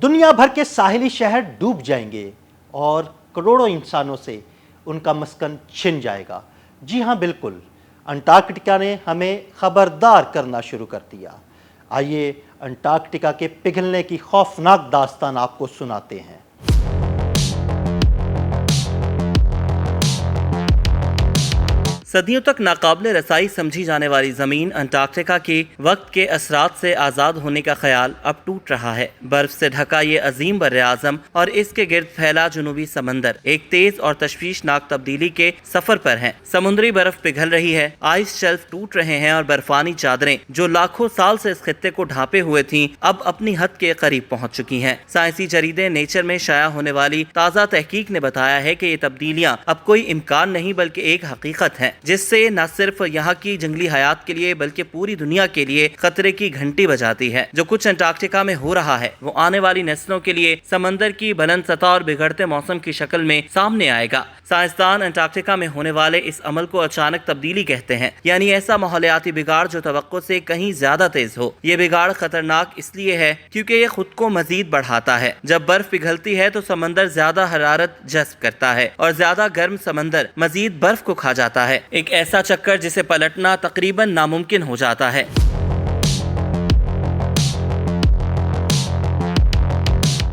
دنیا بھر کے ساحلی شہر ڈوب جائیں گے اور کروڑوں انسانوں سے ان کا مسکن چھن جائے گا۔ جی ہاں بالکل، انٹارکٹیکا نے ہمیں خبردار کرنا شروع کر دیا۔ آئیے انٹارکٹیکا کے پگھلنے کی خوفناک داستان آپ کو سناتے ہیں۔ صدیوں تک ناقابل رسائی سمجھی جانے والی زمین انٹارکٹیکا کی وقت کے اثرات سے آزاد ہونے کا خیال اب ٹوٹ رہا ہے۔ برف سے ڈھکا یہ عظیم براعظم اور اس کے گرد پھیلا جنوبی سمندر ایک تیز اور تشویشناک تبدیلی کے سفر پر ہیں۔ سمندری برف پگھل رہی ہے، آئس شیلف ٹوٹ رہے ہیں اور برفانی چادریں جو لاکھوں سال سے اس خطے کو ڈھانپے ہوئے تھیں اب اپنی حد کے قریب پہنچ چکی ہیں۔ سائنسی جریدے نیچر میں شائع ہونے والی تازہ تحقیق نے بتایا ہے کہ یہ تبدیلیاں اب کوئی امکان نہیں بلکہ ایک حقیقت ہے، جس سے نہ صرف یہاں کی جنگلی حیات کے لیے بلکہ پوری دنیا کے لیے خطرے کی گھنٹی بجاتی ہے۔ جو کچھ انٹارکٹیکا میں ہو رہا ہے وہ آنے والی نسلوں کے لیے سمندر کی بلند سطح اور بگڑتے موسم کی شکل میں سامنے آئے گا۔ سائنسدان انٹارکٹیکا میں ہونے والے اس عمل کو اچانک تبدیلی کہتے ہیں، یعنی ایسا ماحولیاتی بگاڑ جو توقع سے کہیں زیادہ تیز ہو۔ یہ بگاڑ خطرناک اس لیے ہے کیونکہ یہ خود کو مزید بڑھاتا ہے۔ جب برف پگھلتی ہے تو سمندر زیادہ حرارت جذب کرتا ہے اور زیادہ گرم سمندر مزید برف کو کھا جاتا ہے، ایک ایسا چکر جسے پلٹنا تقریباً ناممکن ہو جاتا ہے۔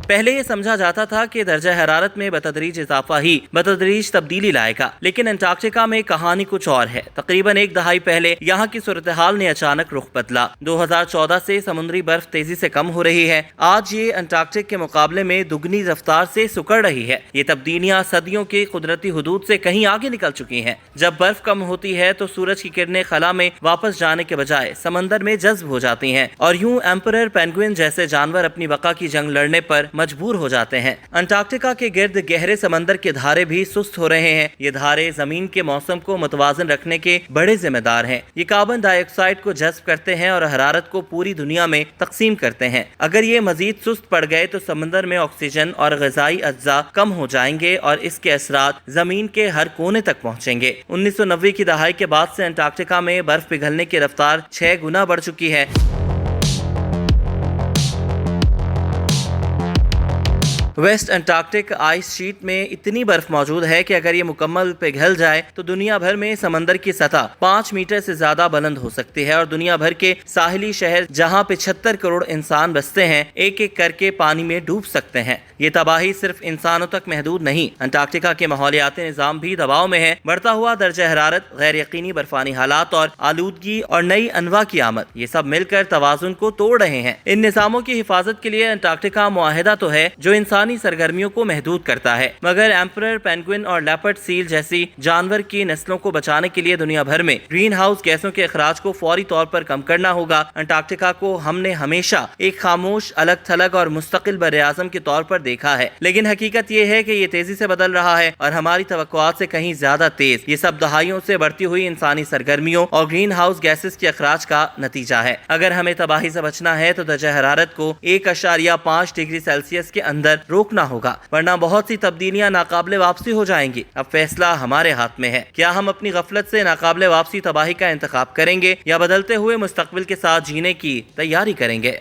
پہلے یہ سمجھا جاتا تھا کہ درجہ حرارت میں بتدریج اضافہ ہی بتدریج تبدیلی لائے گا، لیکن انٹارکٹیکا میں کہانی کچھ اور ہے۔ تقریباً ایک دہائی پہلے یہاں کی صورتحال نے اچانک رخ بدلا۔ 2014 سے سمندری برف تیزی سے کم ہو رہی ہے۔ آج یہ انٹارکٹک کے مقابلے میں دگنی رفتار سے سکڑ رہی ہے۔ یہ تبدیلیاں صدیوں کی قدرتی حدود سے کہیں آگے نکل چکی ہیں۔ جب برف کم ہوتی ہے تو سورج کی کرنیں خلا میں واپس جانے کے بجائے سمندر میں جذب ہو جاتی ہیں اور یوں ایمپرر پینگوئن جیسے جانور اپنی بقا کی جنگ لڑنے پر مجبور ہو جاتے ہیں۔ انٹارکٹیکا کے گرد گہرے سمندر کے دھارے بھی سست ہو رہے ہیں۔ یہ دھارے زمین کے موسم کو متوازن رکھنے کے بڑے ذمہ دار ہیں۔ یہ کاربن ڈائی آکسائیڈ کو جذب کرتے ہیں اور حرارت کو پوری دنیا میں تقسیم کرتے ہیں۔ اگر یہ مزید سست پڑ گئے تو سمندر میں آکسیجن اور غذائی اجزاء کم ہو جائیں گے اور اس کے اثرات زمین کے ہر کونے تک پہنچیں گے۔ 1990 کی دہائی کے بعد سے انٹارکٹیکا میں برف پگھلنے کی رفتار 6 گنا بڑھ چکی ہے۔ ویسٹ انٹارکٹک آئس شیٹ میں اتنی برف موجود ہے کہ اگر یہ مکمل پگھل جائے تو دنیا بھر میں سمندر کی سطح 5 میٹر سے زیادہ بلند ہو سکتی ہے اور دنیا بھر کے ساحلی شہر جہاں 75 کروڑ انسان بستے ہیں ایک ایک کر کے پانی میں ڈوب سکتے ہیں۔ یہ تباہی صرف انسانوں تک محدود نہیں، انٹارکٹیکا کے ماحولیاتی نظام بھی دباؤ میں ہے۔ بڑھتا ہوا درجہ حرارت، غیر یقینی برفانی حالات اور آلودگی اور نئی انواع کی آمد، یہ سب مل کر توازن کو توڑ رہے ہیں۔ ان نظاموں کی حفاظت کے لیے انٹارکٹیکا معاہدہ تو ہے جو انسانی سرگرمیوں کو محدود کرتا ہے، مگر ایمپرر پینگوئن اور لیپرڈ سیل جیسی جانور کی نسلوں کو بچانے کے لیے دنیا بھر میں گرین ہاؤس گیسوں کے اخراج کو فوری طور پر کم کرنا ہوگا۔ انٹارکٹیکا کو ہم نے ہمیشہ ایک خاموش، الگ تھلگ اور مستقل براعظم کے طور پر دیکھا ہے، لیکن حقیقت یہ ہے کہ یہ تیزی سے بدل رہا ہے اور ہماری توقعات سے کہیں زیادہ تیز۔ یہ سب دہائیوں سے بڑھتی ہوئی انسانی سرگرمیوں اور گرین ہاؤس گیسز کے اخراج کا نتیجہ ہے۔ اگر ہمیں تباہی سے بچنا ہے تو درجہ حرارت کو 1.5 ڈگری سیلسیس کے اندر روکنا ہوگا، ورنہ بہت سی تبدیلیاں ناقابل واپسی ہو جائیں گی۔ اب فیصلہ ہمارے ہاتھ میں ہے، کیا ہم اپنی غفلت سے ناقابل واپسی تباہی کا انتخاب کریں گے یا بدلتے ہوئے مستقبل کے ساتھ جینے کی تیاری کریں گے؟